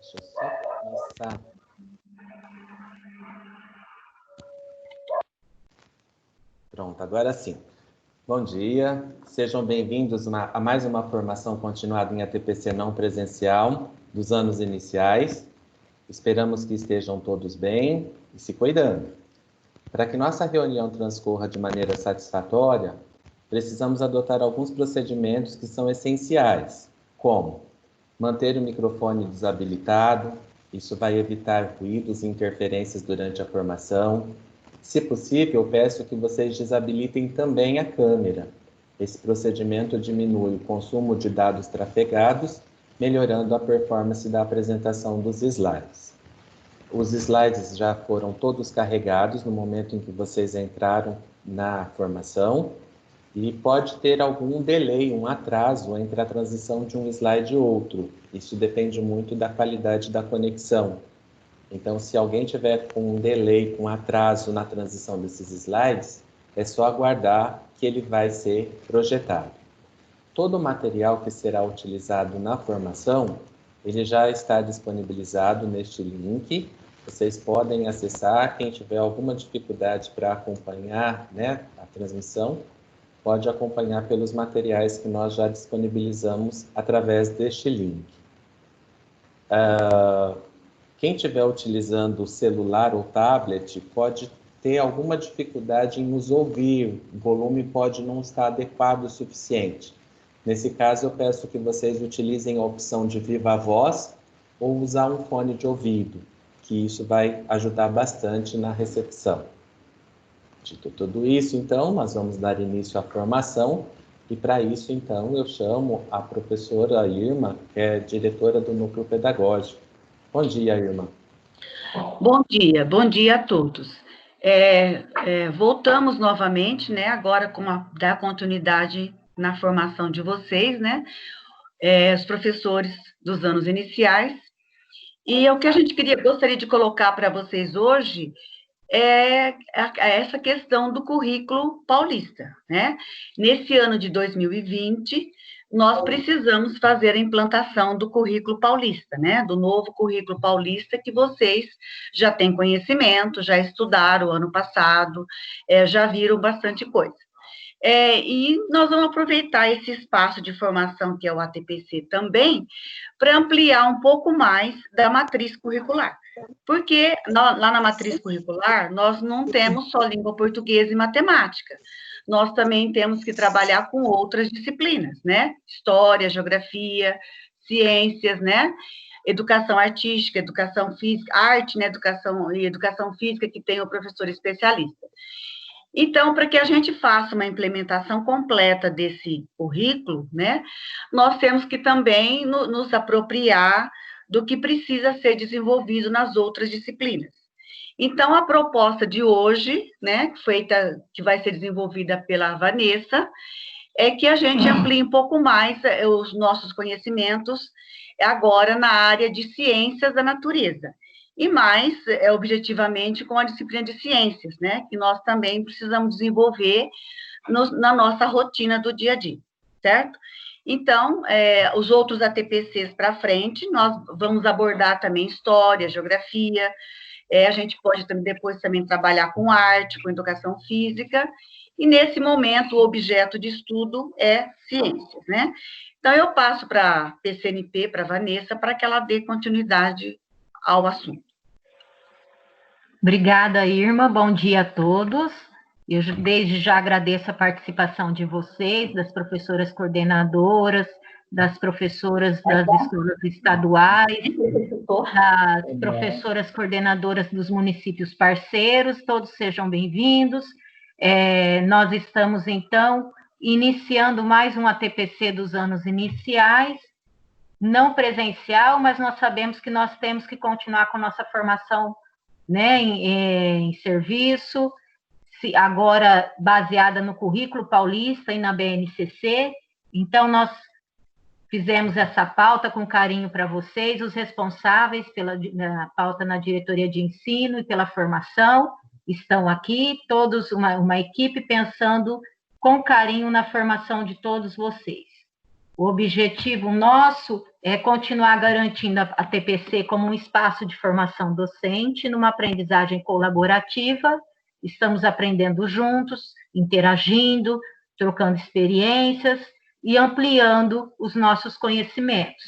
Deixa eu só começar. Pronto, agora sim. Bom dia, sejam bem-vindos a mais uma formação continuada em ATPC não presencial dos anos iniciais. Esperamos que estejam todos bem e se cuidando. Para que nossa reunião transcorra de maneira satisfatória, precisamos adotar alguns procedimentos que são essenciais, como manter o microfone desabilitado, isso vai evitar ruídos e interferências durante a formação. Se possível, peço que vocês desabilitem também a câmera. Esse procedimento diminui o consumo de dados trafegados, melhorando a performance da apresentação dos slides. Os slides já foram todos carregados no momento em que vocês entraram na formação e pode ter algum delay, um atraso entre a transição de um slide e outro. Isso depende muito da qualidade da conexão. Então, se alguém tiver com um delay, com atraso na transição desses slides, é só aguardar que ele vai ser projetado. Todo o material que será utilizado na formação, ele já está disponibilizado neste link. Vocês podem acessar. Quem tiver alguma dificuldade para acompanhar, a transmissão, pode acompanhar pelos materiais que nós já disponibilizamos através deste link. Quem estiver utilizando o celular ou tablet pode ter alguma dificuldade em nos ouvir, o volume pode não estar adequado o suficiente. Nesse caso, eu peço que vocês utilizem a opção de viva voz ou usar um fone de ouvido, que isso vai ajudar bastante na recepção. Dito tudo isso, então, nós vamos dar início à formação e, para isso, então, eu chamo a professora Irma, que é diretora do Núcleo Pedagógico. Bom dia, Irma. Bom dia a todos. Voltamos novamente, agora dar continuidade na formação de vocês, os professores dos anos iniciais. E o que a gente gostaria de colocar para vocês hoje é essa questão do currículo paulista, Nesse ano de 2020, nós precisamos fazer a implantação do currículo paulista, do novo currículo paulista que vocês já têm conhecimento, já estudaram ano passado, já viram bastante coisa. E nós vamos aproveitar esse espaço de formação que é o ATPC também, para ampliar um pouco mais da matriz curricular. Porque lá na matriz curricular, nós não temos só língua portuguesa e matemática. Nós também temos que trabalhar com outras disciplinas, História, geografia, ciências, Educação artística, educação física, arte, educação física, que tem o professor especialista. Então, para que a gente faça uma implementação completa desse currículo, nós temos que também nos apropriar do que precisa ser desenvolvido nas outras disciplinas. Então, a proposta de hoje, que vai ser desenvolvida pela Vanessa, é que a gente amplie um pouco mais os nossos conhecimentos agora na área de ciências da natureza. E mais, objetivamente, com a disciplina de ciências, que nós também precisamos desenvolver na nossa rotina do dia a dia, certo? Então, os outros ATPCs para frente, nós vamos abordar também história, geografia, a gente pode depois também trabalhar com arte, com educação física, e nesse momento o objeto de estudo é ciências, Então, eu passo para a PCNP, para a Vanessa, para que ela dê continuidade ao assunto. Obrigada, Irma. Bom dia a todos. Eu desde já agradeço a participação de vocês, das professoras coordenadoras, das professoras das escolas estaduais, das professoras coordenadoras dos municípios parceiros, todos sejam bem-vindos. Nós estamos, então, iniciando mais um ATPC dos anos iniciais, não presencial, mas nós sabemos que nós temos que continuar com nossa formação em serviço, agora baseada no currículo paulista e na BNCC. Então, nós fizemos essa pauta com carinho para vocês, os responsáveis pela pauta na diretoria de ensino e pela formação estão aqui, todos uma equipe pensando com carinho na formação de todos vocês. O objetivo nosso é continuar garantindo a TPC como um espaço de formação docente, numa aprendizagem colaborativa. Estamos aprendendo juntos, interagindo, trocando experiências e ampliando os nossos conhecimentos.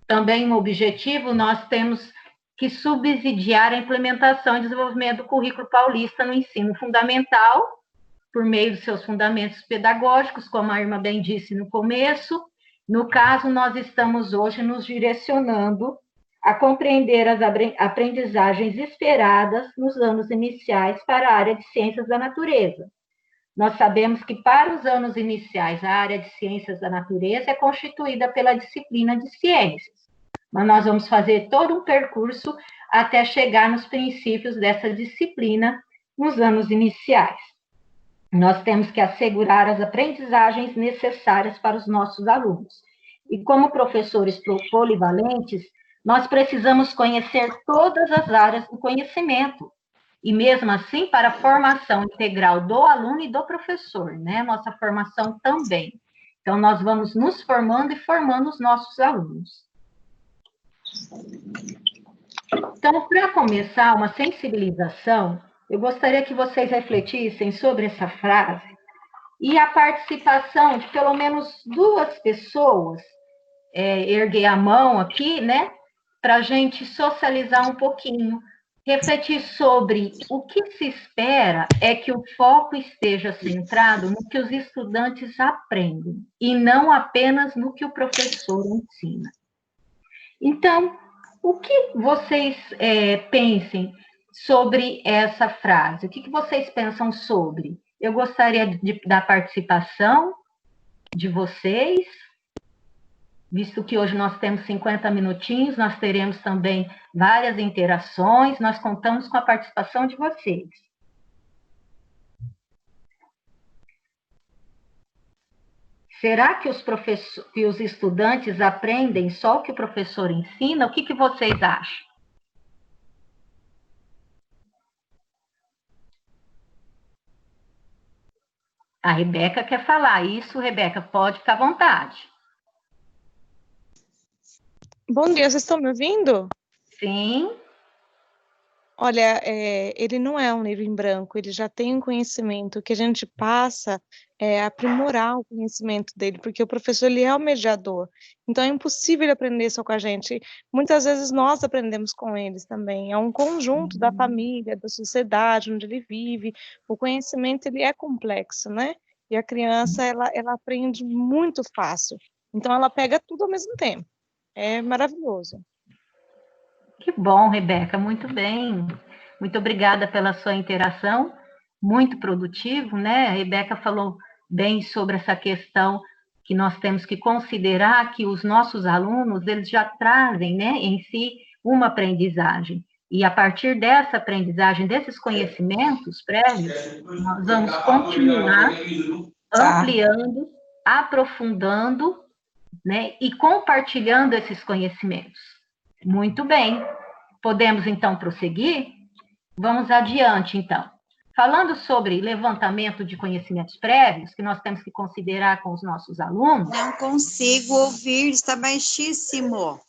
Também um objetivo, nós temos que subsidiar a implementação e desenvolvimento do currículo paulista no ensino fundamental, por meio dos seus fundamentos pedagógicos, como a irmã bem disse no começo. No caso, nós estamos hoje nos direcionando a compreender as aprendizagens esperadas nos anos iniciais para a área de ciências da natureza. Nós sabemos que para os anos iniciais, a área de ciências da natureza é constituída pela disciplina de ciências, mas nós vamos fazer todo um percurso até chegar nos princípios dessa disciplina nos anos iniciais. Nós temos que assegurar as aprendizagens necessárias para os nossos alunos. E como professores polivalentes, nós precisamos conhecer todas as áreas do conhecimento. E mesmo assim, para a formação integral do aluno e do professor, né? Nossa formação também. Então, nós vamos nos formando e formando os nossos alunos. Então, para começar uma sensibilização, eu gostaria que vocês refletissem sobre essa frase e a participação de pelo menos 2 pessoas, erguer a mão aqui, né, para a gente socializar um pouquinho, refletir sobre o que se espera é que o foco esteja centrado no que os estudantes aprendem e não apenas no que o professor ensina. Então, o que vocês pensem sobre essa frase? O que vocês pensam sobre? Eu gostaria da participação de vocês, visto que hoje nós temos 50 minutinhos, nós teremos também várias interações, nós contamos com a participação de vocês. Será que os estudantes aprendem só o que o professor ensina? O que vocês acham? A Rebeca quer falar isso. Rebeca, pode ficar à vontade. Bom dia, vocês estão me ouvindo? Sim. Olha, ele não é um livro em branco, ele já tem um conhecimento. O que a gente passa é aprimorar o conhecimento dele, porque o professor ele é o mediador. Então, é impossível ele aprender só com a gente. Muitas vezes nós aprendemos com eles também. É um conjunto da família, da sociedade onde ele vive. O conhecimento ele é complexo, né? E a criança, ela aprende muito fácil. Então, ela pega tudo ao mesmo tempo. É maravilhoso. Que bom, Rebeca, muito bem. Muito obrigada pela sua interação, muito produtivo, né? A Rebeca falou bem sobre essa questão que nós temos que considerar que os nossos alunos, eles já trazem, né, em si uma aprendizagem. E a partir dessa aprendizagem, desses conhecimentos prévios, nós vamos continuar ampliando, aprofundando, né, e compartilhando esses conhecimentos. Muito bem. Podemos, então, prosseguir? Vamos adiante, então. Falando sobre levantamento de conhecimentos prévios, que nós temos que considerar com os nossos alunos... Não consigo ouvir, está baixíssimo.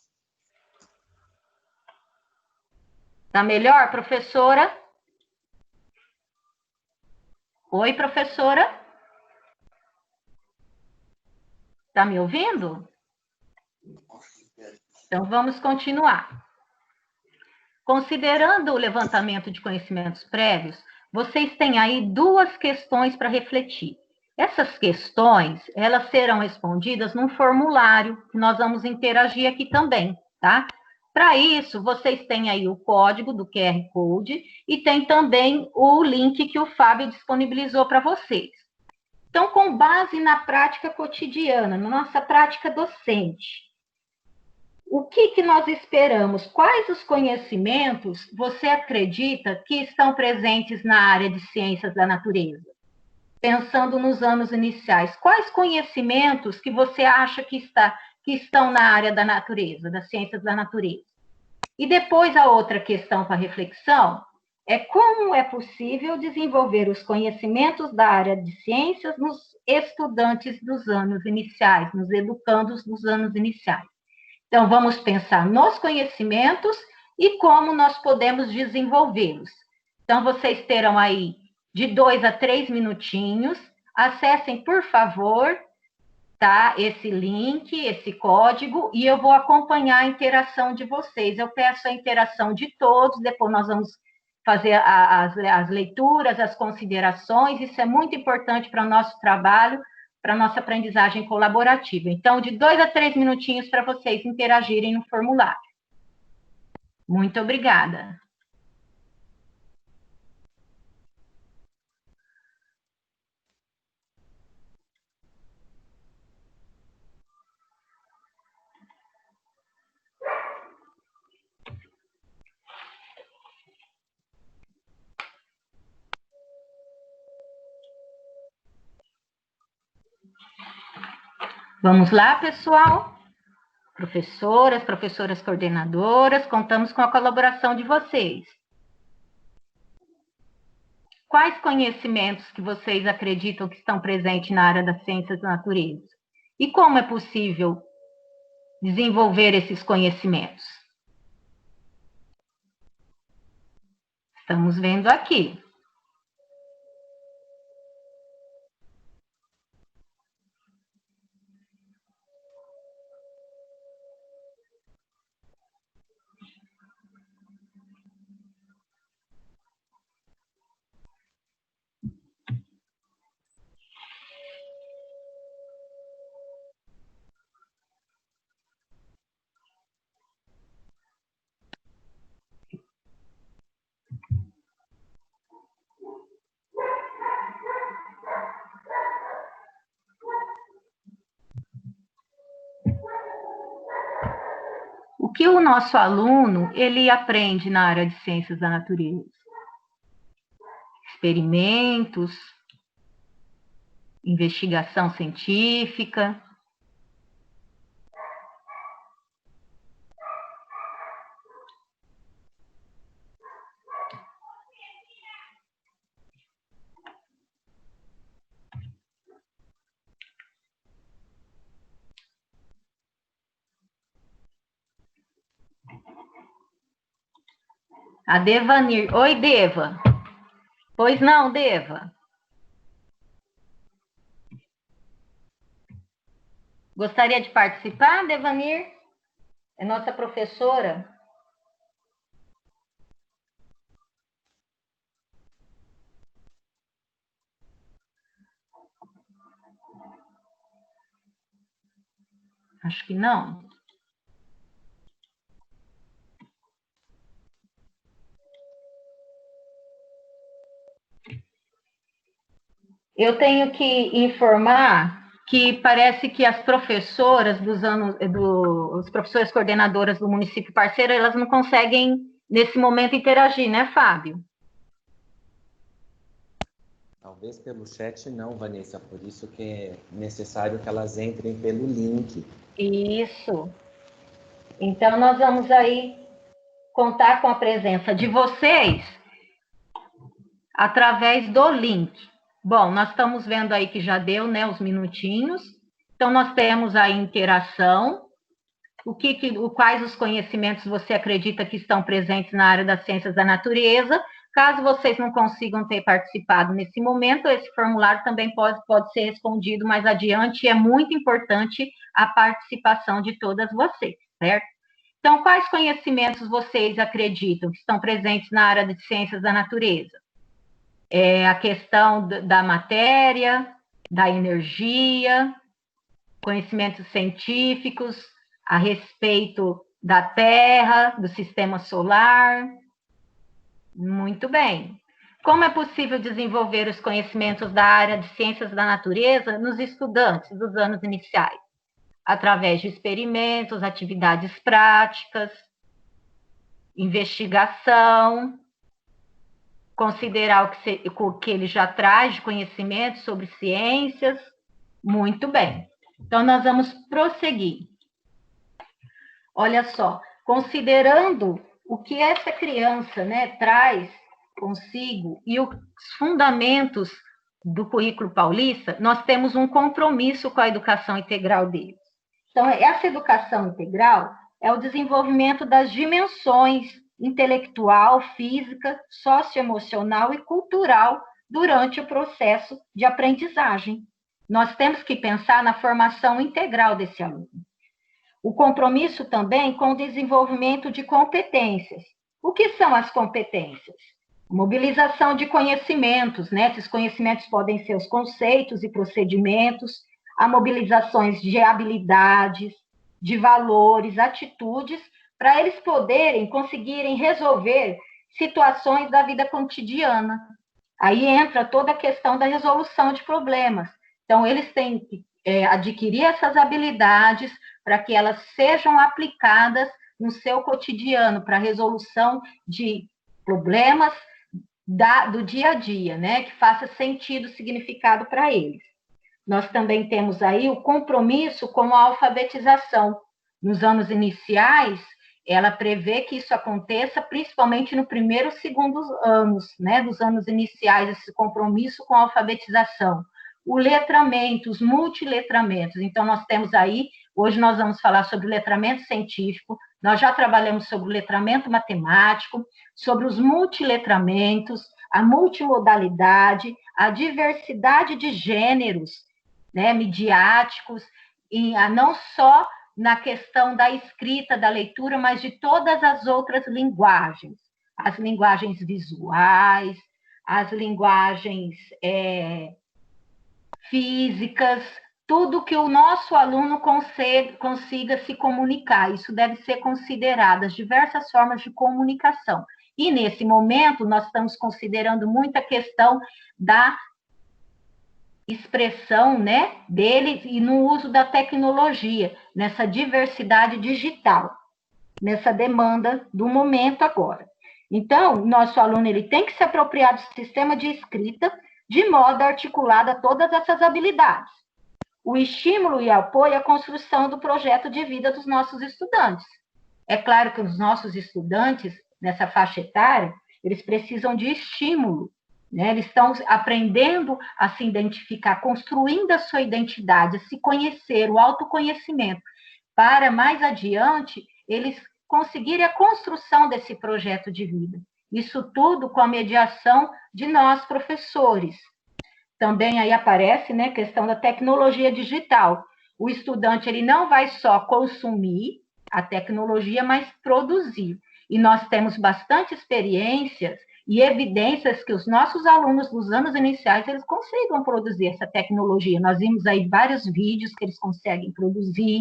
Está melhor, professora? Oi, professora? Está me ouvindo? Então, vamos continuar. Considerando o levantamento de conhecimentos prévios, vocês têm aí 2 questões para refletir. Essas questões, elas serão respondidas num formulário, que nós vamos interagir aqui também, tá? Para isso, vocês têm aí o código do QR Code e tem também o link que o Fábio disponibilizou para vocês. Então, com base na prática cotidiana, na nossa prática docente, o que nós esperamos? Quais os conhecimentos você acredita que estão presentes na área de ciências da natureza? Pensando nos anos iniciais, quais conhecimentos que você acha que estão na área da natureza, das ciências da natureza? E depois a outra questão para reflexão é como é possível desenvolver os conhecimentos da área de ciências nos estudantes dos anos iniciais, nos educandos dos anos iniciais. Então, vamos pensar nos conhecimentos e como nós podemos desenvolvê-los. Então, vocês terão aí de 2 a 3 minutinhos. Acessem, por favor, tá? Esse link, esse código, e eu vou acompanhar a interação de vocês. Eu peço a interação de todos, depois nós vamos fazer as leituras, as considerações. Isso é muito importante para o nosso trabalho, para a nossa aprendizagem colaborativa. Então, de 2 a 3 minutinhos para vocês interagirem no formulário. Muito obrigada. Vamos lá, pessoal? Professoras coordenadoras, contamos com a colaboração de vocês. Quais conhecimentos que vocês acreditam que estão presentes na área das ciências da natureza? E como é possível desenvolver esses conhecimentos? Estamos vendo aqui. O que o nosso aluno, ele aprende na área de ciências da natureza? Experimentos, investigação científica. A Devanir. Oi, Deva. Pois não, Deva. Gostaria de participar, Devanir? É nossa professora. Acho que não. Eu tenho que informar que parece que as professoras os professores coordenadoras do município parceiro, elas não conseguem, nesse momento, interagir, né, Fábio? Talvez pelo chat não, Vanessa, por isso que é necessário que elas entrem pelo link. Isso. Então, nós vamos aí contar com a presença de vocês através do link. Bom, nós estamos vendo aí que já deu, né, os minutinhos. Então, nós temos a interação. Quais os conhecimentos você acredita que estão presentes na área das ciências da natureza? Caso vocês não consigam ter participado nesse momento, esse formulário também pode ser respondido mais adiante, e é muito importante a participação de todas vocês, certo? Então, quais conhecimentos vocês acreditam que estão presentes na área de ciências da natureza? A questão da matéria, da energia, conhecimentos científicos a respeito da Terra, do sistema solar. Muito bem. Como é possível desenvolver os conhecimentos da área de ciências da natureza nos estudantes dos anos iniciais? Através de experimentos, atividades práticas, investigação, considerar o que ele já traz de conhecimento sobre ciências. Muito bem. Então, nós vamos prosseguir. Olha só, considerando o que essa criança, né, traz consigo, e os fundamentos do currículo paulista, nós temos um compromisso com a educação integral deles. Então, essa educação integral é o desenvolvimento das dimensões intelectual, física, socioemocional e cultural durante o processo de aprendizagem. Nós temos que pensar na formação integral desse aluno. O compromisso também com o desenvolvimento de competências. O que são as competências? Mobilização de conhecimentos, né? Esses conhecimentos podem ser os conceitos e procedimentos, a mobilizações de habilidades, de valores, atitudes, para eles conseguirem resolver situações da vida cotidiana. Aí entra toda a questão da resolução de problemas. Então, eles têm que adquirir essas habilidades para que elas sejam aplicadas no seu cotidiano, para a resolução de problemas do dia a dia, né? Que faça sentido, significado para eles. Nós também temos aí o compromisso com a alfabetização. Nos anos iniciais, ela prevê que isso aconteça principalmente no primeiro e segundo anos, né, dos anos iniciais, esse compromisso com a alfabetização. O letramento, os multiletramentos. Então, nós temos aí, hoje nós vamos falar sobre o letramento científico, nós já trabalhamos sobre o letramento matemático, sobre os multiletramentos, a multimodalidade, a diversidade de gêneros, né, midiáticos, e não só na questão da escrita, da leitura, mas de todas as outras linguagens. As linguagens visuais, as linguagens físicas, tudo que o nosso aluno consiga se comunicar. Isso deve ser considerado, as diversas formas de comunicação. E, nesse momento, nós estamos considerando muito a questão da expressão, né, deles e no uso da tecnologia, nessa diversidade digital, nessa demanda do momento agora. Então, nosso aluno ele tem que se apropriar do sistema de escrita de modo articulado a todas essas habilidades. O estímulo e apoio à construção do projeto de vida dos nossos estudantes. É claro que os nossos estudantes, nessa faixa etária, eles precisam de estímulo, né? Eles estão aprendendo a se identificar, construindo a sua identidade, a se conhecer, o autoconhecimento, para mais adiante eles conseguirem a construção desse projeto de vida. Isso tudo com a mediação de nós, professores. Também aí aparece, né, a questão da tecnologia digital. O estudante ele não vai só consumir a tecnologia, mas produzir. E nós temos bastante experiências e evidências que os nossos alunos dos anos iniciais, eles conseguem produzir essa tecnologia. Nós vimos aí vários vídeos que eles conseguem produzir,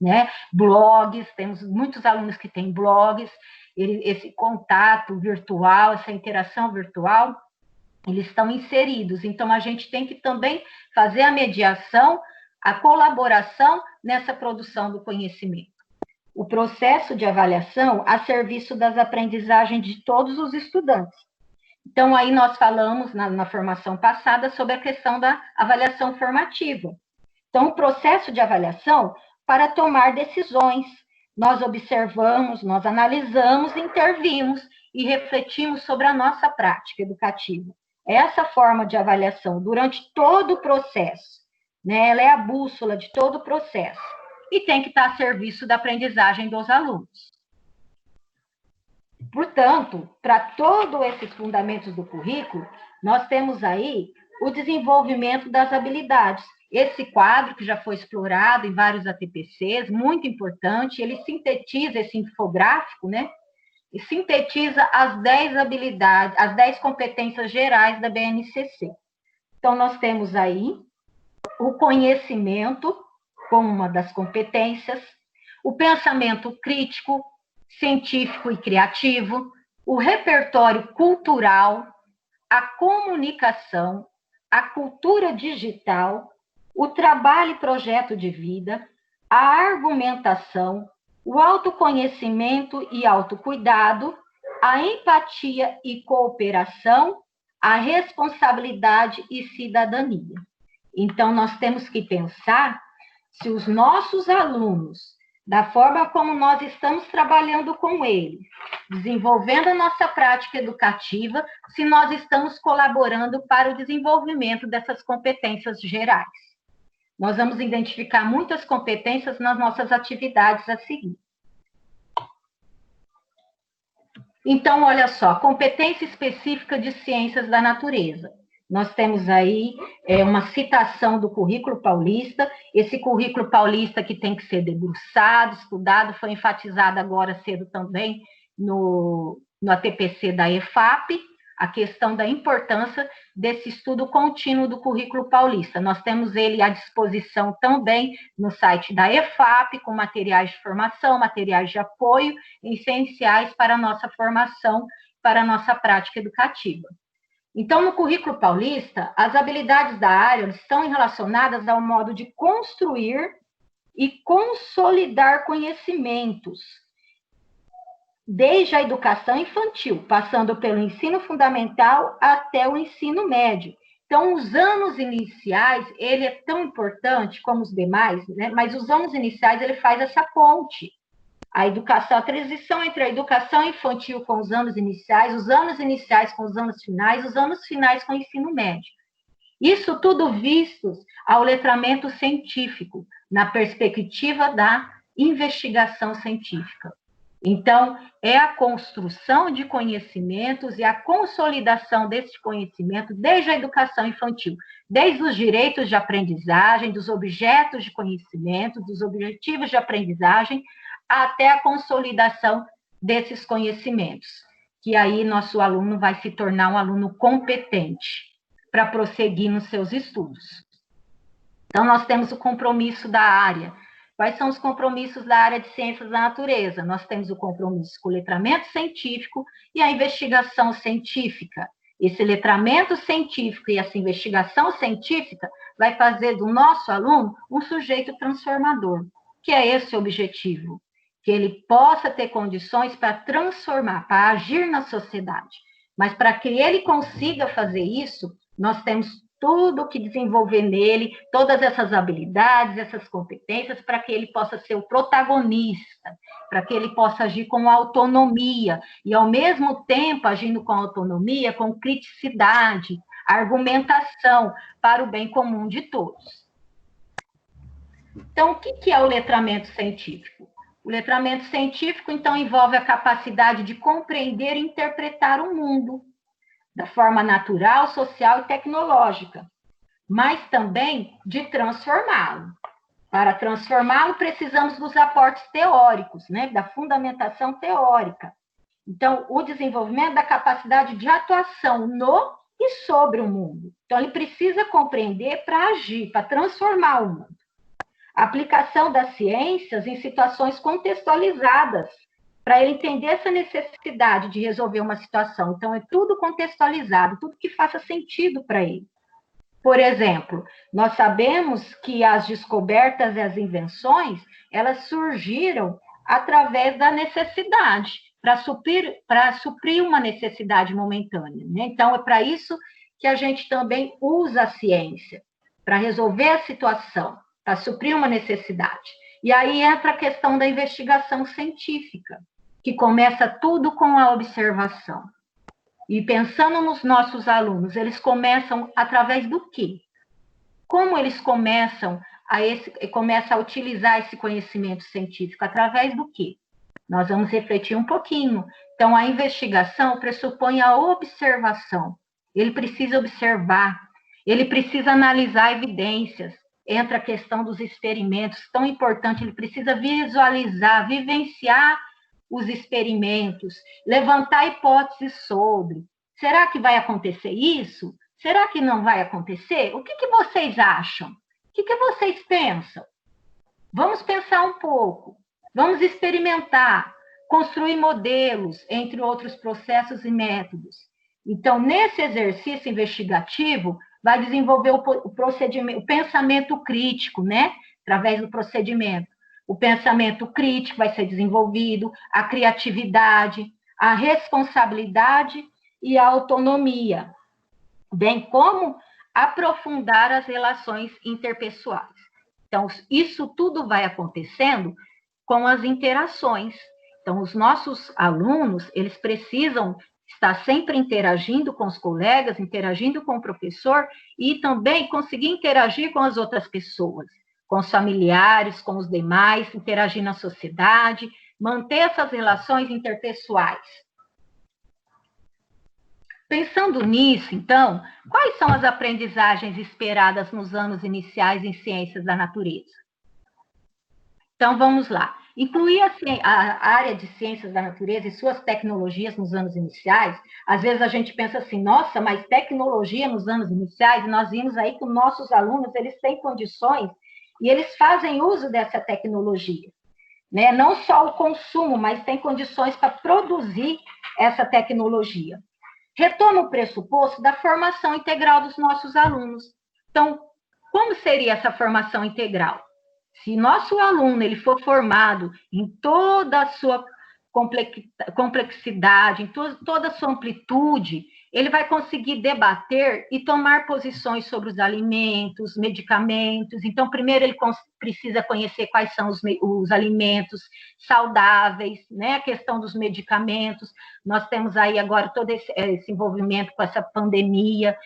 né? Blogs, temos muitos alunos que têm blogs, esse contato virtual, essa interação virtual, eles estão inseridos. Então, a gente tem que também fazer a mediação, a colaboração nessa produção do conhecimento. O processo de avaliação a serviço das aprendizagens de todos os estudantes. Então, aí nós falamos na formação passada sobre a questão da avaliação formativa. Então, o processo de avaliação para tomar decisões. Nós observamos, nós analisamos, intervimos e refletimos sobre a nossa prática educativa. Essa forma de avaliação, durante todo o processo, né, ela é a bússola de todo o processo e tem que estar a serviço da aprendizagem dos alunos. Portanto, para todos esses fundamentos do currículo, nós temos aí o desenvolvimento das habilidades. Esse quadro, que já foi explorado em vários ATPCs, muito importante, ele sintetiza esse infográfico, né? E sintetiza as 10 habilidades, as 10 competências gerais da BNCC. Então, nós temos aí o conhecimento como uma das competências, o pensamento crítico, científico e criativo, o repertório cultural, a comunicação, a cultura digital, o trabalho e projeto de vida, a argumentação, o autoconhecimento e autocuidado, a empatia e cooperação, a responsabilidade e cidadania. Então, nós temos que pensar se os nossos alunos da forma como nós estamos trabalhando com eles, desenvolvendo a nossa prática educativa, se nós estamos colaborando para o desenvolvimento dessas competências gerais. Nós vamos identificar muitas competências nas nossas atividades a seguir. Então, olha só, competência específica de ciências da natureza. Nós temos aí uma citação do currículo paulista, esse currículo paulista que tem que ser debruçado, estudado, foi enfatizado agora cedo também no ATPC da EFAP, a questão da importância desse estudo contínuo do currículo paulista. Nós temos ele à disposição também no site da EFAP, com materiais de formação, materiais de apoio, essenciais para a nossa formação, para a nossa prática educativa. Então, no currículo paulista, as habilidades da área estão relacionadas ao modo de construir e consolidar conhecimentos, desde a educação infantil, passando pelo ensino fundamental até o ensino médio. Então, os anos iniciais, ele é tão importante como os demais, né? Mas os anos iniciais, ele faz essa ponte. A educação, a transição entre a educação infantil com os anos iniciais com os anos finais com o ensino médio. Isso tudo vistos ao letramento científico, na perspectiva da investigação científica. Então, é a construção de conhecimentos e a consolidação desse conhecimento desde a educação infantil, desde os direitos de aprendizagem, dos objetos de conhecimento, dos objetivos de aprendizagem, até a consolidação desses conhecimentos, que aí nosso aluno vai se tornar um aluno competente para prosseguir nos seus estudos. Então, nós temos o compromisso da área. Quais são os compromissos da área de ciências da natureza? Nós temos o compromisso com o letramento científico e a investigação científica. Esse letramento científico e essa investigação científica vai fazer do nosso aluno um sujeito transformador, que é esse o objetivo, que ele possa ter condições para transformar, para agir na sociedade. Mas para que ele consiga fazer isso, nós temos tudo que desenvolver nele, todas essas habilidades, essas competências, para que ele possa ser o protagonista, para que ele possa agir com autonomia, e ao mesmo tempo, agindo com autonomia, com criticidade, argumentação, para o bem comum de todos. Então, o que é o letramento científico? O letramento científico, então, envolve a capacidade de compreender e interpretar o mundo, da forma natural, social e tecnológica, mas também de transformá-lo. Para transformá-lo, precisamos dos aportes teóricos, né, da fundamentação teórica. Então, o desenvolvimento da capacidade de atuação no e sobre o mundo. Então, ele precisa compreender para agir, para transformar o mundo. A aplicação das ciências em situações contextualizadas, para ele entender essa necessidade de resolver uma situação. Então, é tudo contextualizado, tudo que faça sentido para ele. Por exemplo, nós sabemos que as descobertas e as invenções, elas surgiram através da necessidade, para suprir uma necessidade momentânea, né? Então, é para isso que a gente também usa a ciência, para resolver a situação, para suprir uma necessidade. E aí entra a questão da investigação científica, que começa tudo com a observação. E pensando nos nossos alunos, eles começam através do quê? Como eles começam a utilizar esse conhecimento científico? Através do quê? Nós vamos refletir um pouquinho. Então, a investigação pressupõe a observação. Ele precisa observar, ele precisa analisar evidências. Entra a questão dos experimentos, tão importante, ele precisa visualizar, vivenciar os experimentos, levantar hipóteses sobre. Será que vai acontecer isso? Será que não vai acontecer? O que vocês acham? O que vocês pensam? Vamos pensar um pouco. Vamos experimentar, construir modelos, entre outros processos e métodos. Então, nesse exercício investigativo, vai desenvolver o pensamento crítico, né? Através do procedimento. O pensamento crítico vai ser desenvolvido, a criatividade, a responsabilidade e a autonomia, bem como aprofundar as relações interpessoais. Então, isso tudo vai acontecendo com as interações. Então, os nossos alunos, eles precisam estar sempre interagindo com os colegas, interagindo com o professor e também conseguir interagir com as outras pessoas, com os familiares, com os demais, interagir na sociedade, manter essas relações interpessoais. Pensando nisso, então, quais são as aprendizagens esperadas nos anos iniciais em ciências da natureza? Então, vamos lá. Incluir a área de ciências da natureza e suas tecnologias nos anos iniciais, às vezes a gente pensa assim, nossa, mas tecnologia nos anos iniciais, nós vimos aí que os nossos alunos, eles têm condições e eles fazem uso dessa tecnologia, né? Não só o consumo, mas têm condições para produzir essa tecnologia. Retoma o pressuposto da formação integral dos nossos alunos. Então, como seria essa formação integral? Se nosso aluno ele for formado em toda a sua complexidade, em toda a sua amplitude, ele vai conseguir debater e tomar posições sobre os alimentos, medicamentos. Então, primeiro ele precisa conhecer quais são os alimentos saudáveis, né? A questão dos medicamentos. Nós temos aí agora todo esse envolvimento com essa pandemia,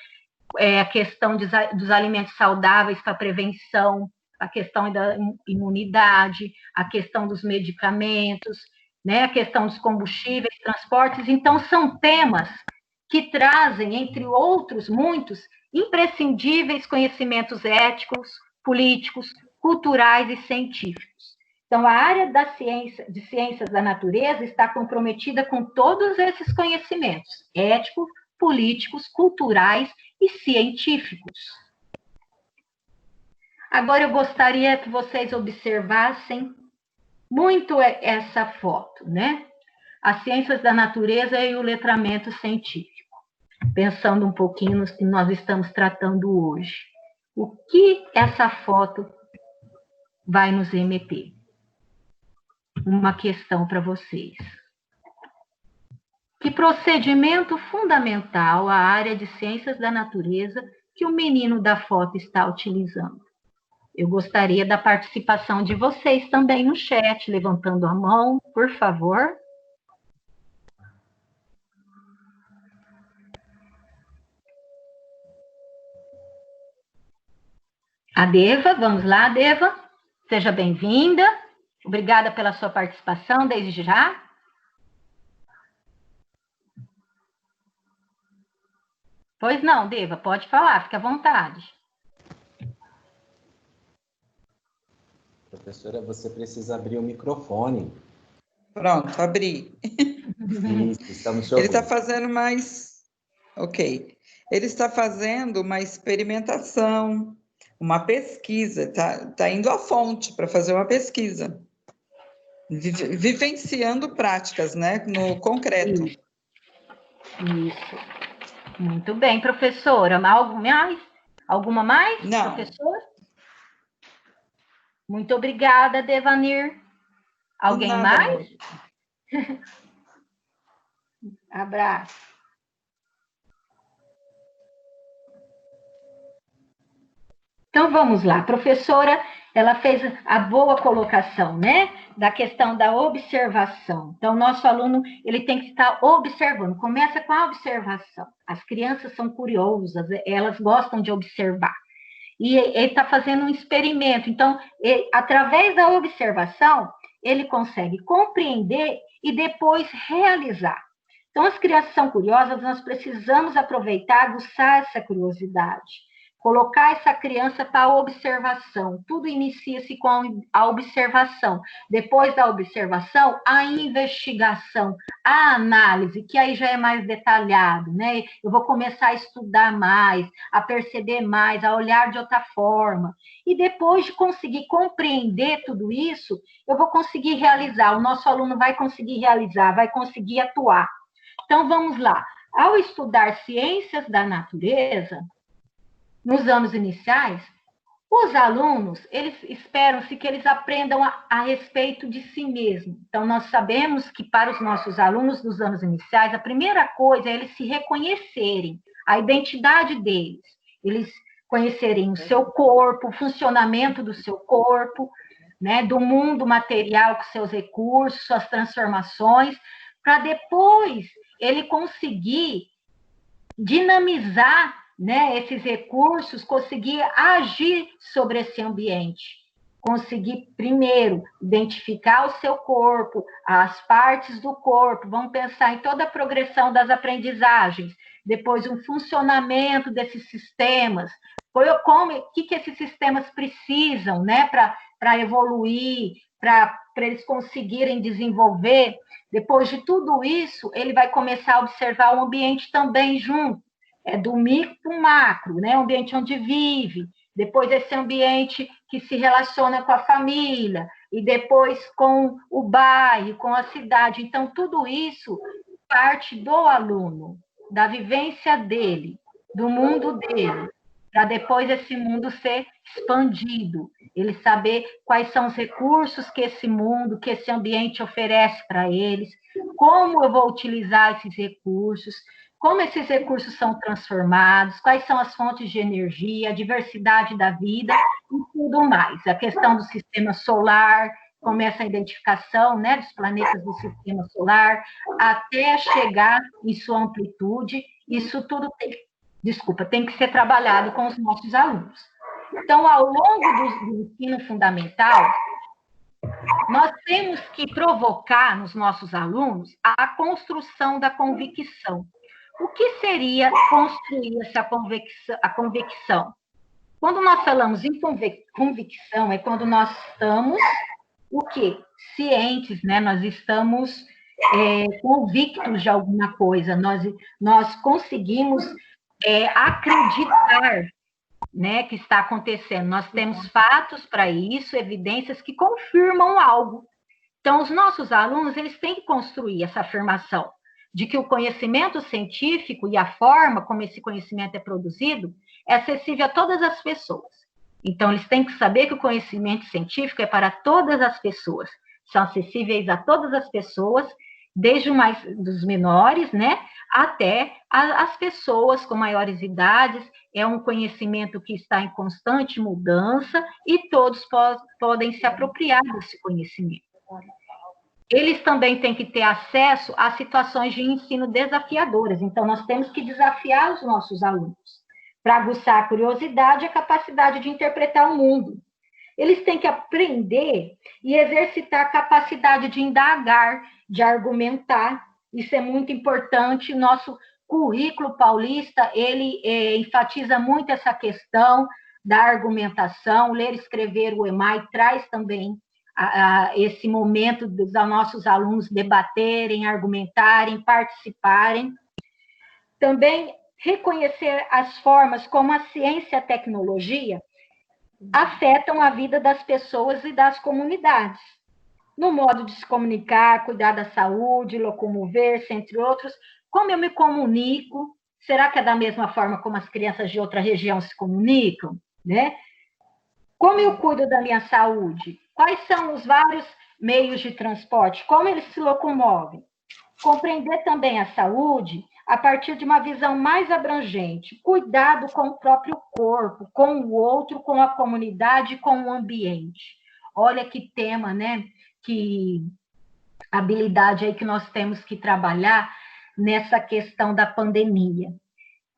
a questão dos alimentos saudáveis para prevenção, a questão da imunidade, a questão dos medicamentos, né? A questão dos combustíveis, transportes. Então, são temas que trazem, entre outros muitos, imprescindíveis conhecimentos éticos, políticos, culturais e científicos. Então, a área de ciências da natureza está comprometida com todos esses conhecimentos éticos, políticos, culturais e científicos. Agora, eu gostaria que vocês observassem muito essa foto, né? As ciências da natureza e o letramento científico. Pensando um pouquinho no que nós estamos tratando hoje. O que essa foto vai nos remeter? Uma questão para vocês. Que procedimento fundamental a área de ciências da natureza que o menino da foto está utilizando? Eu gostaria da participação de vocês também no chat, levantando a mão, por favor. A Deva, vamos lá, Deva. Seja bem-vinda. Obrigada pela sua participação desde já. Pois não, Deva, pode falar, fique à vontade. Professora, você precisa abrir o microfone. Pronto, abri. Isso, estamos te ouvindo. Ele está fazendo mais... Ok. Ele está fazendo uma experimentação, uma pesquisa, tá indo à fonte para fazer uma pesquisa. Vivenciando práticas, né, no concreto. Isso. Muito bem, professora. Algo mais? Alguma mais, Não. professor? Muito obrigada, Devanir. Alguém Nada, mais? Abraço. Então, vamos lá. A professora, ela fez a boa colocação, né? Da questão da observação. Então, nosso aluno, ele tem que estar observando. Começa com a observação. As crianças são curiosas, elas gostam de observar. E ele está fazendo um experimento. Então, através da observação, ele consegue compreender e depois realizar. Então, as crianças são curiosas, nós precisamos aproveitar, aguçar essa curiosidade. Colocar essa criança para a observação. Tudo inicia-se com a observação. Depois da observação, a investigação, a análise, que aí já é mais detalhado, né? Eu vou começar a estudar mais, a perceber mais, a olhar de outra forma. E depois de conseguir compreender tudo isso, eu vou conseguir realizar. O nosso aluno vai conseguir realizar, vai conseguir atuar. Então, vamos lá. Ao estudar ciências da natureza, nos anos iniciais, os alunos, eles esperam-se que eles aprendam a respeito de si mesmos. Então, nós sabemos que para os nossos alunos dos anos iniciais, a primeira coisa é eles se reconhecerem, a identidade deles, eles conhecerem o seu corpo, o funcionamento do seu corpo, né, do mundo material com seus recursos, suas transformações, para depois ele conseguir dinamizar, né, esses recursos, conseguir agir sobre esse ambiente. Conseguir, primeiro, identificar o seu corpo, as partes do corpo, vamos pensar em toda a progressão das aprendizagens, depois um funcionamento desses sistemas, o que esses sistemas precisam, né, para evoluir, para eles conseguirem desenvolver. Depois de tudo isso, ele vai começar a observar o ambiente também junto, do micro para o macro, né, o ambiente onde vive, depois esse ambiente que se relaciona com a família, e depois com o bairro, com a cidade. Então, tudo isso parte do aluno, da vivência dele, do mundo dele, para depois esse mundo ser expandido, ele saber quais são os recursos que esse mundo, que esse ambiente oferece para eles, como eu vou utilizar esses recursos, como esses recursos são transformados, quais são as fontes de energia, a diversidade da vida e tudo mais. A questão do sistema solar, começa a identificação, né, dos planetas do sistema solar, até chegar em sua amplitude, isso tudo tem que ser trabalhado com os nossos alunos. Então, ao longo do ensino fundamental, nós temos que provocar nos nossos alunos a construção da convicção. O que seria construir essa convicção? Quando nós falamos em convicção, é quando nós estamos, o quê? Cientes, né? Nós estamos convictos de alguma coisa, nós conseguimos acreditar, né, que está acontecendo. Nós temos fatos para isso, evidências que confirmam algo. Então, os nossos alunos, eles têm que construir essa afirmação de que o conhecimento científico e a forma como esse conhecimento é produzido é acessível a todas as pessoas. Então, eles têm que saber que o conhecimento científico é para todas as pessoas, são acessíveis a todas as pessoas, desde dos menores, né, até as pessoas com maiores idades. É um conhecimento que está em constante mudança e todos podem se apropriar desse conhecimento. Eles também têm que ter acesso a situações de ensino desafiadoras. Então, nós temos que desafiar os nossos alunos para aguçar a curiosidade e a capacidade de interpretar o mundo. Eles têm que aprender e exercitar a capacidade de indagar, de argumentar. Isso é muito importante. Nosso currículo paulista, ele enfatiza muito essa questão da argumentação. Ler e escrever, o EMAI traz também esse momento dos nossos alunos debaterem, argumentarem, participarem. Também reconhecer as formas como a ciência e a tecnologia afetam a vida das pessoas e das comunidades, no modo de se comunicar, cuidar da saúde, locomover-se, entre outros. Como eu me comunico? Será que é da mesma forma como as crianças de outra região se comunicam, né? Como eu cuido da minha saúde? Quais são os vários meios de transporte? Como eles se locomovem? Compreender também a saúde a partir de uma visão mais abrangente, cuidado com o próprio corpo, com o outro, com a comunidade, com o ambiente. Olha que tema, né? Que habilidade aí que nós temos que trabalhar nessa questão da pandemia.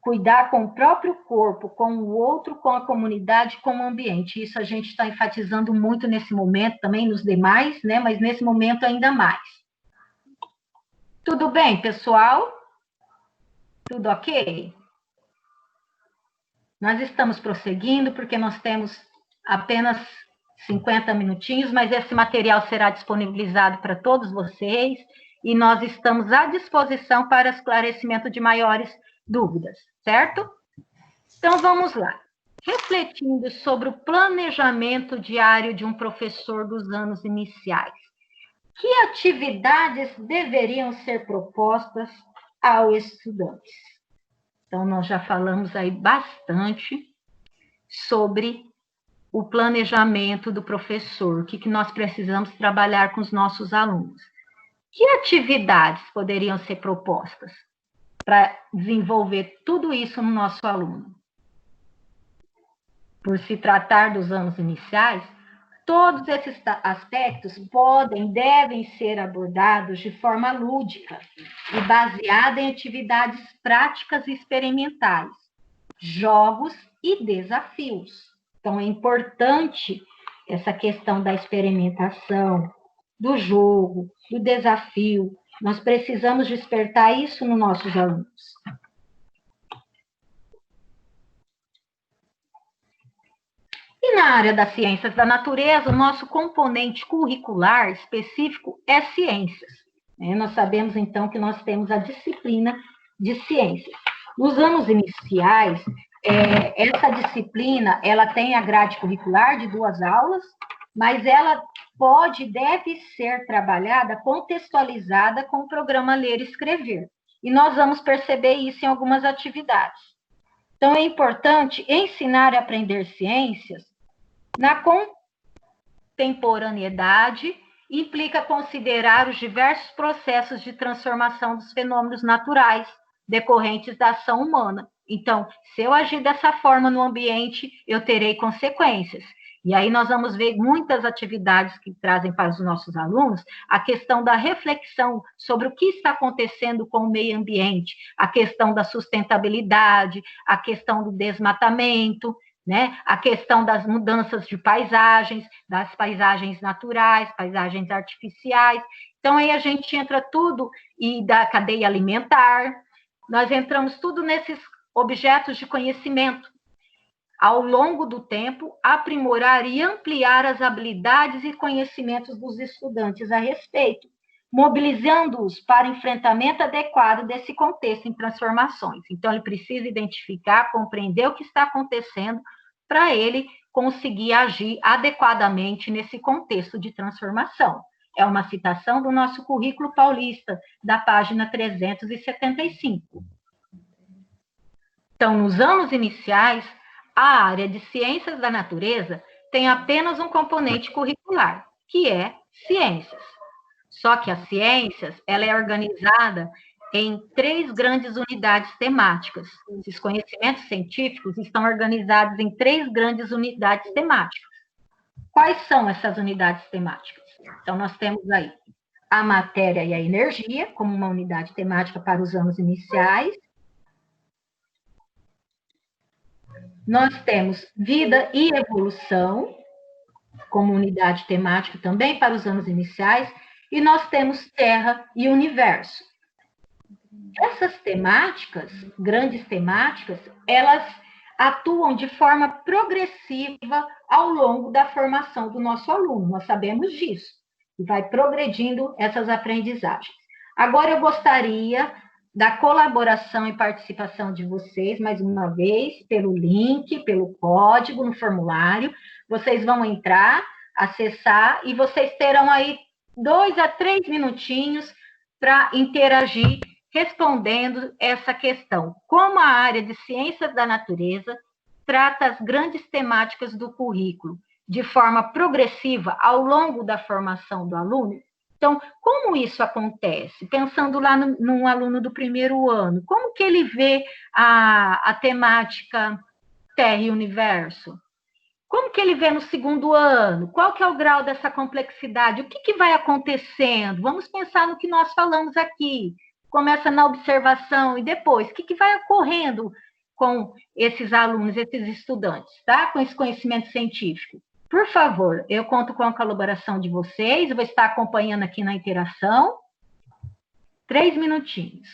Cuidar com o próprio corpo, com o outro, com a comunidade, com o ambiente. Isso a gente está enfatizando muito nesse momento, também nos demais, né? Mas nesse momento ainda mais. Tudo bem, pessoal? Tudo ok? Nós estamos prosseguindo, porque nós temos apenas 50 minutinhos, mas esse material será disponibilizado para todos vocês, e nós estamos à disposição para esclarecimento de maiores dúvidas, certo? Então, vamos lá. Refletindo sobre o planejamento diário de um professor dos anos iniciais, que atividades deveriam ser propostas aos estudantes? Então, nós já falamos aí bastante sobre o planejamento do professor, o que nós precisamos trabalhar com os nossos alunos. Que atividades poderiam ser propostas para desenvolver tudo isso no nosso aluno? Por se tratar dos anos iniciais, Todos esses aspectos podem, devem ser abordados de forma lúdica e baseada em atividades práticas e experimentais, jogos e desafios. Então, é importante essa questão da experimentação, do jogo, do desafio. Nós precisamos despertar isso nos nossos alunos. E na área das ciências da natureza, o nosso componente curricular específico é ciências. Nós sabemos, então, que nós temos a disciplina de ciências. Nos anos iniciais, essa disciplina, ela tem a grade curricular de 2 aulas, mas ela pode e deve ser trabalhada, contextualizada com o programa Ler e Escrever. E nós vamos perceber isso em algumas atividades. Então, é importante ensinar e aprender ciências na contemporaneidade, implica considerar os diversos processos de transformação dos fenômenos naturais decorrentes da ação humana. Então, se eu agir dessa forma no ambiente, eu terei consequências. E aí nós vamos ver muitas atividades que trazem para os nossos alunos a questão da reflexão sobre o que está acontecendo com o meio ambiente, a questão da sustentabilidade, a questão do desmatamento, né? A questão das mudanças de paisagens, das paisagens naturais, paisagens artificiais. Então, aí a gente entra tudo, e da cadeia alimentar, nós entramos tudo nesses objetos de conhecimento. Ao longo do tempo, aprimorar e ampliar as habilidades e conhecimentos dos estudantes a respeito, mobilizando-os para enfrentamento adequado desse contexto em transformações. Então, ele precisa identificar, compreender o que está acontecendo para ele conseguir agir adequadamente nesse contexto de transformação. É uma citação do nosso currículo paulista, da página 375. Então, nos anos iniciais, a área de ciências da natureza tem apenas um componente curricular, que é ciências. Só que as ciências, ela é organizada em 3 grandes unidades temáticas. Esses conhecimentos científicos estão organizados em 3 grandes unidades temáticas. Quais são essas unidades temáticas? Então, nós temos aí a matéria e a energia, como uma unidade temática para os anos iniciais. Nós temos vida e evolução, como unidade temática também para os anos iniciais, e nós temos terra e universo. Essas temáticas, grandes temáticas, elas atuam de forma progressiva ao longo da formação do nosso aluno, nós sabemos disso, e vai progredindo essas aprendizagens. Agora eu gostaria da colaboração e participação de vocês, mais uma vez, pelo link, pelo código, no formulário. Vocês vão entrar, acessar, e vocês terão aí 2 a 3 minutinhos para interagir, respondendo essa questão. Como a área de ciências da natureza trata as grandes temáticas do currículo de forma progressiva ao longo da formação do aluno? Então, como isso acontece? Pensando lá num aluno do primeiro ano, como que ele vê a temática Terra e Universo? Como que ele vê no segundo ano? Qual que é o grau dessa complexidade? O que vai acontecendo? Vamos pensar no que nós falamos aqui. Começa na observação e depois, o que vai ocorrendo com esses alunos, esses estudantes, tá? Com esse conhecimento científico. Por favor, eu conto com a colaboração de vocês, eu vou estar acompanhando aqui na interação. 3 minutinhos.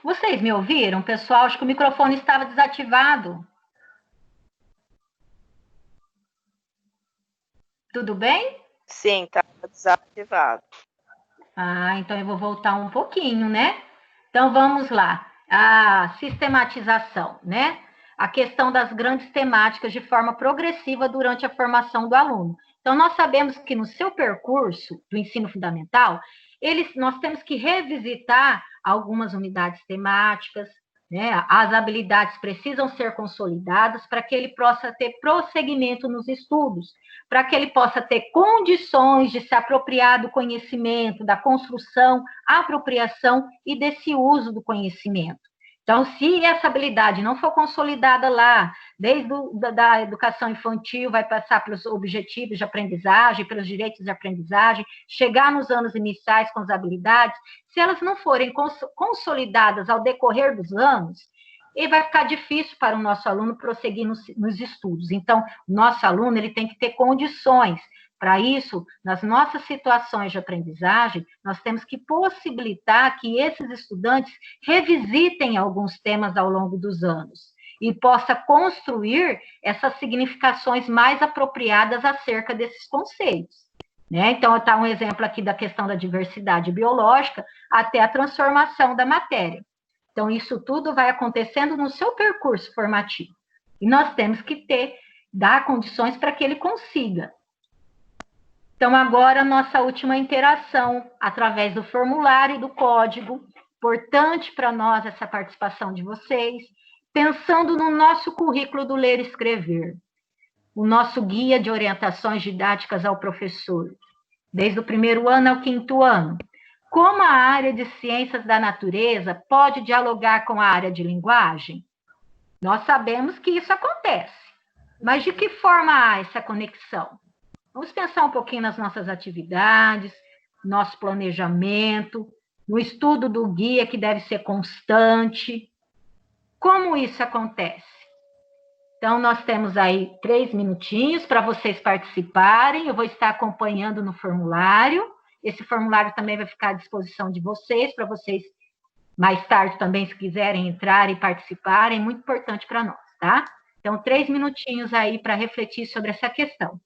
Vocês me ouviram, pessoal? Acho que o microfone estava desativado. Tudo bem? Sim, está desativado. Ah, então eu vou voltar um pouquinho, né? Então vamos lá. A sistematização, né? A questão das grandes temáticas de forma progressiva durante a formação do aluno. Então, nós sabemos que no seu percurso do ensino fundamental, nós temos que revisitar algumas unidades temáticas, né? As habilidades precisam ser consolidadas para que ele possa ter prosseguimento nos estudos, para que ele possa ter condições de se apropriar do conhecimento, da construção, apropriação e desse uso do conhecimento. Então, se essa habilidade não for consolidada lá, desde da educação infantil, vai passar pelos objetivos de aprendizagem, pelos direitos de aprendizagem, chegar nos anos iniciais com as habilidades, se elas não forem consolidadas ao decorrer dos anos, e vai ficar difícil para o nosso aluno prosseguir nos estudos. Então, o nosso aluno ele tem que ter condições. Para isso, nas nossas situações de aprendizagem, nós temos que possibilitar que esses estudantes revisitem alguns temas ao longo dos anos e possa construir essas significações mais apropriadas acerca desses conceitos. Né? Então, está um exemplo aqui da questão da diversidade biológica até a transformação da matéria. Então, isso tudo vai acontecendo no seu percurso formativo. E nós temos que dar condições para que ele consiga. Então, agora, nossa última interação, através do formulário e do código. Importante para nós essa participação de vocês, pensando no nosso currículo do Ler e Escrever, o nosso guia de orientações didáticas ao professor, desde o primeiro ano ao quinto ano. Como a área de ciências da natureza pode dialogar com a área de linguagem? Nós sabemos que isso acontece, mas de que forma há essa conexão? Vamos pensar um pouquinho nas nossas atividades, nosso planejamento, no estudo do guia, que deve ser constante. Como isso acontece? Então, nós temos aí 3 minutinhos para vocês participarem. Eu vou estar acompanhando no formulário. Esse formulário também vai ficar à disposição de vocês, para vocês, mais tarde, também, se quiserem entrar e participarem. Muito importante para nós, tá? Então, 3 minutinhos aí para refletir sobre essa questão.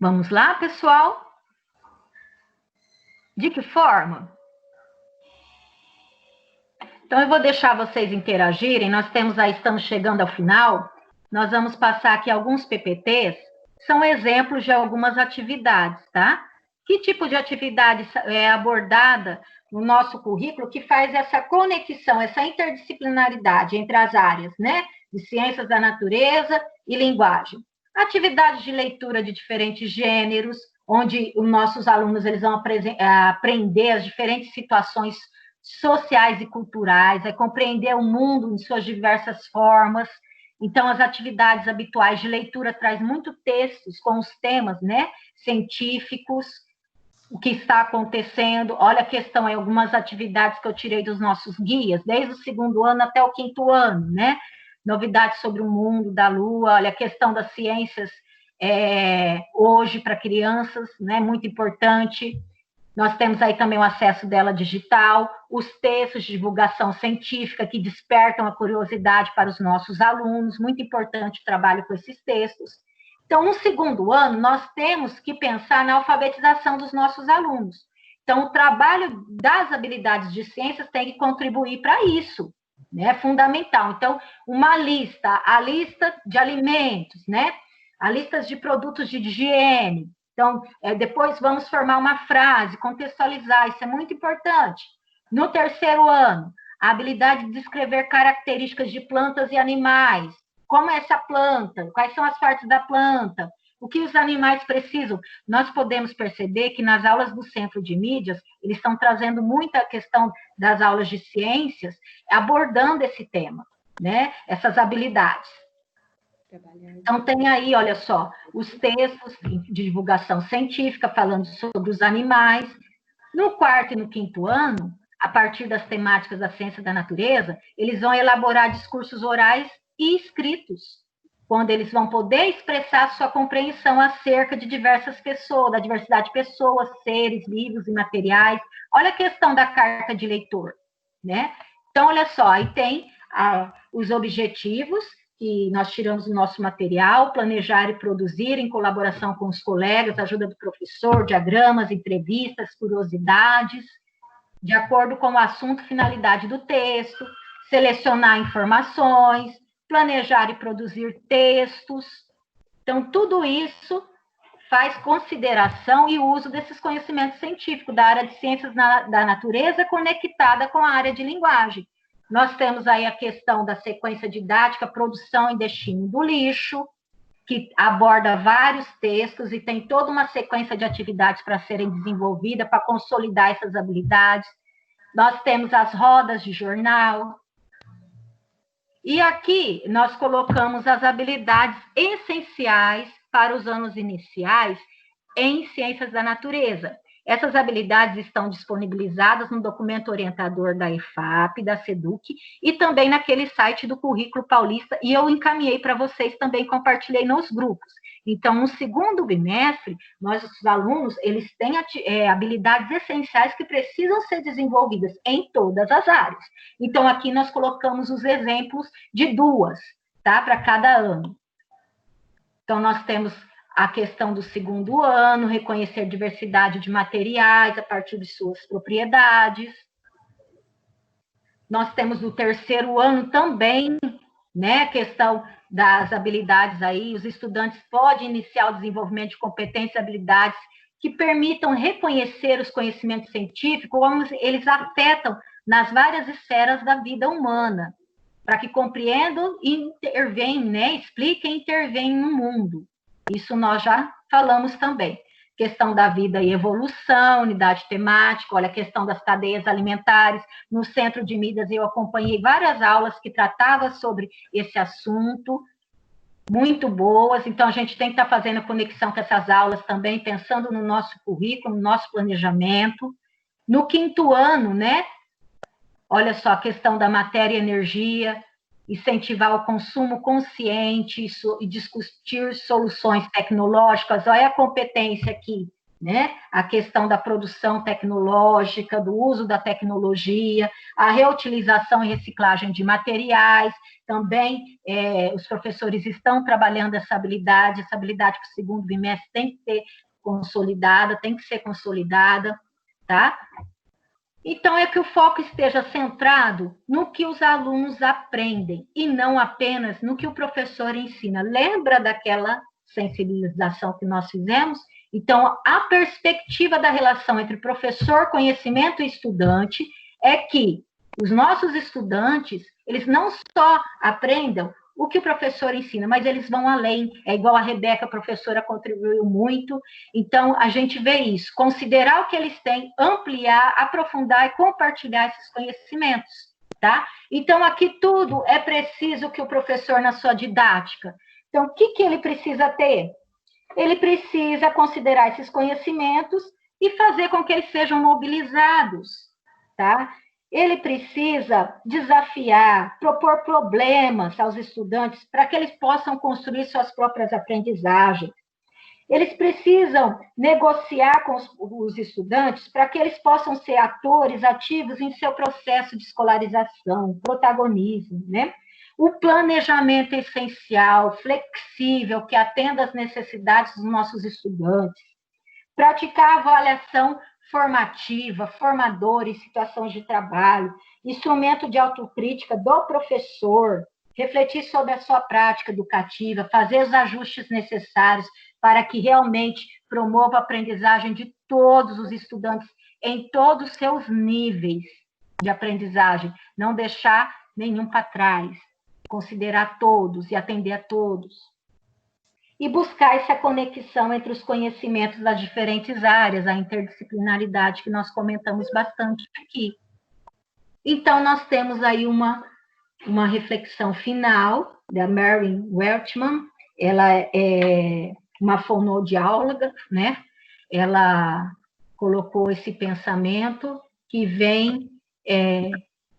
Vamos lá, pessoal? De que forma? Então, eu vou deixar vocês interagirem. Nós estamos chegando ao final. Nós vamos passar aqui alguns PPTs. São exemplos de algumas atividades, tá? Que tipo de atividade é abordada no nosso currículo que faz essa conexão, essa interdisciplinaridade entre as áreas, né? De ciências da natureza e linguagem. Atividades de leitura de diferentes gêneros, onde os nossos alunos eles vão aprender as diferentes situações sociais e culturais, compreender o mundo em suas diversas formas. Então, as atividades habituais de leitura traz muito textos com os temas, né, científicos, o que está acontecendo. Olha a questão aí, algumas atividades que eu tirei dos nossos guias, desde o 2º ano até o 5º ano, né? Novidades sobre o mundo da Lua, olha a questão das ciências hoje para crianças, né? Muito importante. Nós temos aí também o acesso dela digital, os textos de divulgação científica que despertam a curiosidade para os nossos alunos, muito importante o trabalho com esses textos. Então, no 2º ano, nós temos que pensar na alfabetização dos nossos alunos. Então, o trabalho das habilidades de ciências tem que contribuir para isso, né? É fundamental. Então, uma lista, a lista de alimentos, né? A lista de produtos de higiene. Então, depois vamos formar uma frase, contextualizar, isso é muito importante. No 3º ano, a habilidade de descrever características de plantas e animais. Como é essa planta? Quais são as partes da planta? O que os animais precisam? Nós podemos perceber que nas aulas do Centro de Mídias, eles estão trazendo muita questão das aulas de ciências, abordando esse tema, né? Essas habilidades. Então, tem aí, olha só, os textos de divulgação científica falando sobre os animais. No 4º e no 5º ano, a partir das temáticas da ciência da natureza, eles vão elaborar discursos orais e escritos, quando eles vão poder expressar sua compreensão acerca de diversas pessoas, da diversidade de pessoas, seres, vivos e materiais. Olha a questão da carta de leitor, né? Então, olha só, aí tem os objetivos que nós tiramos do nosso material, planejar e produzir em colaboração com os colegas, ajuda do professor, diagramas, entrevistas, curiosidades, de acordo com o assunto, finalidade do texto, selecionar informações, planejar e produzir textos. Então, tudo isso faz consideração e uso desses conhecimentos científicos da área de ciências da natureza conectada com a área de linguagem. Nós temos aí a questão da sequência didática, produção e destino do lixo, que aborda vários textos e tem toda uma sequência de atividades para serem desenvolvidas, para consolidar essas habilidades. Nós temos as rodas de jornal. E aqui nós colocamos as habilidades essenciais para os anos iniciais em ciências da natureza. Essas habilidades estão disponibilizadas no documento orientador da EFAP, da SEDUC, e também naquele site do Currículo Paulista, e eu encaminhei para vocês, também compartilhei nos grupos. Então, no 2º bimestre, os alunos, eles têm habilidades essenciais que precisam ser desenvolvidas em todas as áreas. Então, aqui nós colocamos os exemplos de 2, tá? Para cada ano. Então, nós temos a questão do 2º ano, reconhecer diversidade de materiais a partir de suas propriedades. Nós temos no 3º ano também, né, a questão das habilidades aí, os estudantes podem iniciar o desenvolvimento de competências e habilidades que permitam reconhecer os conhecimentos científicos, como eles afetam nas várias esferas da vida humana, para que compreendam e intervenham, né, expliquem e intervenham no mundo. Isso nós já falamos também. Questão da vida e evolução, unidade temática, olha a questão das cadeias alimentares. No Centro de Mídias eu acompanhei várias aulas que tratavam sobre esse assunto, muito boas. Então, a gente tem que estar fazendo a conexão com essas aulas também, pensando no nosso currículo, no nosso planejamento. No 5º ano, né? Olha só, a questão da matéria e energia, incentivar o consumo consciente e discutir soluções tecnológicas. Olha a competência aqui, né? A questão da produção tecnológica, do uso da tecnologia, a reutilização e reciclagem de materiais. Também os professores estão trabalhando essa habilidade para o 2º bimestre tem que ser consolidada, tá? Então, é que o foco esteja centrado no que os alunos aprendem e não apenas no que o professor ensina. Lembra daquela sensibilização que nós fizemos? Então, a perspectiva da relação entre professor, conhecimento e estudante é que os nossos estudantes, eles não só aprendam o que o professor ensina, mas eles vão além. É igual a Rebeca, a professora, contribuiu muito. Então, a gente vê isso, considerar o que eles têm, ampliar, aprofundar e compartilhar esses conhecimentos, tá? Então, aqui tudo é preciso que o professor, na sua didática, então, o que ele precisa ter? Ele precisa considerar esses conhecimentos e fazer com que eles sejam mobilizados, tá? Ele precisa desafiar, propor problemas aos estudantes para que eles possam construir suas próprias aprendizagens. Eles precisam negociar com os estudantes para que eles possam ser atores ativos em seu processo de escolarização, protagonismo, né? O planejamento essencial, flexível, que atenda às necessidades dos nossos estudantes. Praticar avaliação formativa, formadora em situações de trabalho, instrumento de autocrítica do professor, refletir sobre a sua prática educativa, fazer os ajustes necessários para que realmente promova a aprendizagem de todos os estudantes em todos os seus níveis de aprendizagem, não deixar nenhum para trás, considerar todos e atender a todos. E buscar essa conexão entre os conhecimentos das diferentes áreas, a interdisciplinaridade que nós comentamos bastante aqui. Então, nós temos aí uma reflexão final da Mary Welchman. Ela é uma fonoaudióloga, né? Ela colocou esse pensamento que vem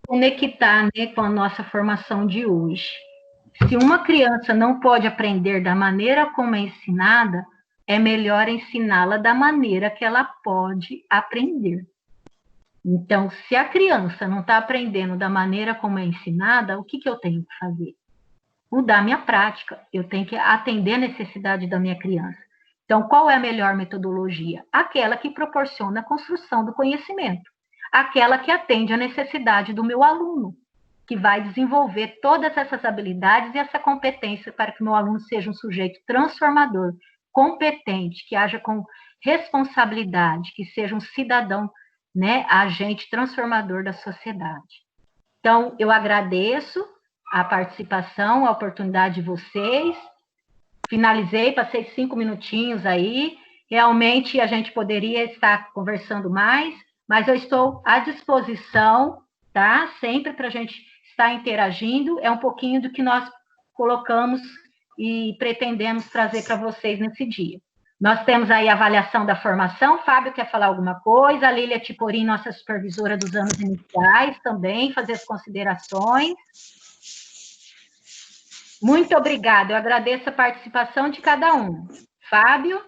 conectar, né, com a nossa formação de hoje. Se uma criança não pode aprender da maneira como é ensinada, é melhor ensiná-la da maneira que ela pode aprender. Então, se a criança não está aprendendo da maneira como é ensinada, o que eu tenho que fazer? Mudar minha prática. Eu tenho que atender a necessidade da minha criança. Então, qual é a melhor metodologia? Aquela que proporciona a construção do conhecimento. Aquela que atende a necessidade do meu aluno, que vai desenvolver todas essas habilidades e essa competência para que o meu aluno seja um sujeito transformador, competente, que haja com responsabilidade, que seja um cidadão, né, agente transformador da sociedade. Então, eu agradeço a participação, a oportunidade de vocês. Finalizei, passei 5 minutinhos aí. Realmente, a gente poderia estar conversando mais, mas eu estou à disposição, tá? Sempre para a gente estar interagindo. É um pouquinho do que nós colocamos e pretendemos trazer para vocês nesse dia. Nós temos aí a avaliação da formação. Fábio quer falar alguma coisa? A Lília Tiporim, nossa supervisora dos anos iniciais, também, fazer as considerações. Muito obrigada. Eu agradeço a participação de cada um. Fábio?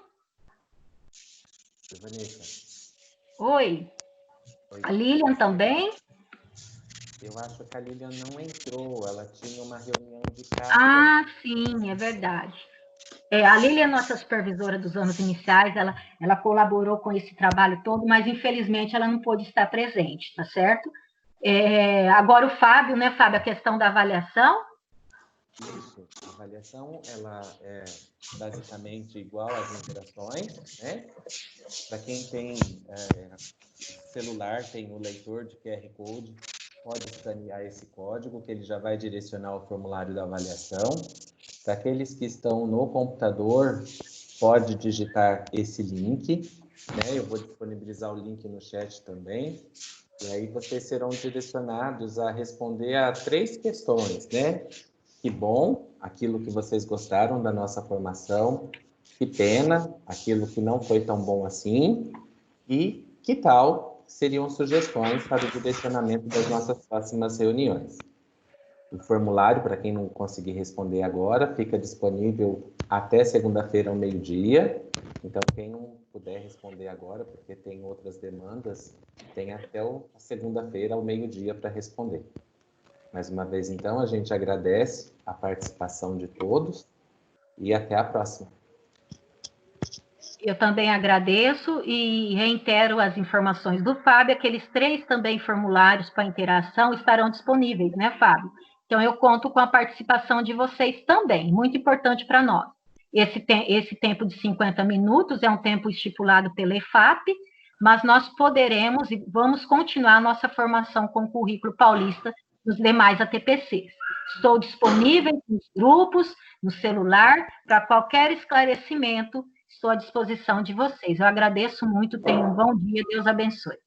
Vanessa. Oi. A Lilian também? Eu acho que a Lilian não entrou, ela tinha uma reunião de casa. Ah, sim, é verdade. A Lilian, nossa supervisora dos anos iniciais, ela colaborou com esse trabalho todo, mas infelizmente ela não pôde estar presente, tá certo? Agora o Fábio, né, Fábio, a questão da avaliação? Isso, a avaliação, ela é basicamente igual às interações, né? Para quem tem celular, tem o leitor de QR Code, pode escanear esse código, que ele já vai direcionar ao formulário da avaliação. Para aqueles que estão no computador, pode digitar esse link, né? Eu vou disponibilizar o link no chat também. E aí vocês serão direcionados a responder a 3 questões, né? Que bom, aquilo que vocês gostaram da nossa formação. Que pena, aquilo que não foi tão bom assim. E que tal seriam sugestões para o direcionamento das nossas próximas reuniões. O formulário, para quem não conseguir responder agora, fica disponível até segunda-feira ao meio-dia. Então, quem não puder responder agora, porque tem outras demandas, tem até a segunda-feira ao meio-dia para responder. Mais uma vez, então, a gente agradece a participação de todos e até a próxima. Eu também agradeço e reitero as informações do Fábio. Aqueles 3 também formulários para interação estarão disponíveis, né, Fábio? Então, eu conto com a participação de vocês também, muito importante para nós. Esse tempo de 50 minutos é um tempo estipulado pela EFAP, mas nós poderemos e vamos continuar a nossa formação com o currículo paulista dos demais ATPCs. Estou disponível nos grupos, no celular, para qualquer esclarecimento, estou à disposição de vocês. Eu agradeço muito, tenham um bom dia, Deus abençoe.